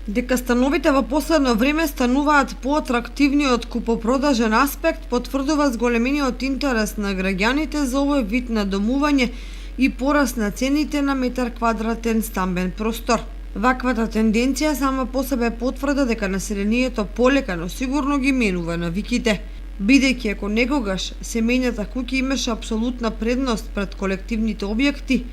Дека становите во последно време стануваат поатрактивни од купопродажен аспект, потврдува зголемениот интерес на граѓаните за овој вид на домување и пораст на цените на метар квадратен стамбен простор. Ваквата тенденција сама по себе потврда дека населението полека, но сигурно ги менува навиките, бидејќи ако некогаш семејната куќи имаше апсолутна предност пред колективните објекти,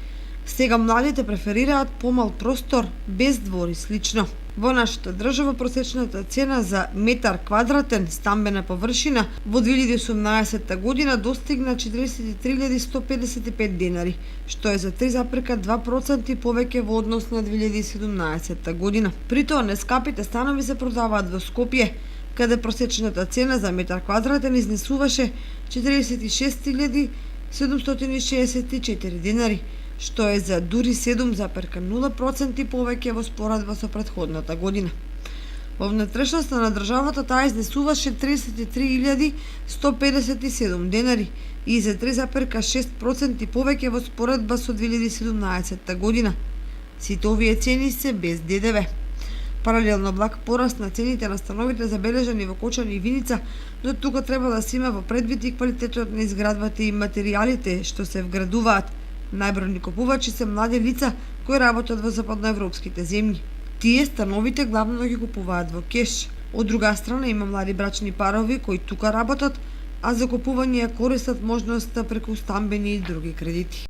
сега младите преферираат помал простор, без двор и слично. Во нашата држава просечната цена за метар квадратен стамбена површина во 2018 година достигна 43.155 денари, што е за 3,2% повеќе во однос на 2017 година. При тоа нескапите станови се продаваат во Скопје, каде просечната цена за метар квадратен изнесуваше 46.764 денари, што е за дури 7,0% повеќе во споредба со претходната година. Во внатрешноста на државата таа изнесуваше 33.157 денари и за 3,6% повеќе во споредба со 2017 година. Сите овие цени се без ДДВ. Паралелно благ пораст на цените на становите забележани во Кочани и Виница, но тука треба да се има во предвид и квалитетот на изградбата и материјалите што се вградуваат. Најбројни купувачи се млади лица кои работат во западноевропските земји. Тие становите главно ги купуваат во кеш. Од друга страна има млади брачни парови кои тука работат, а за купување ја користат можноста преку стамбени и други кредити.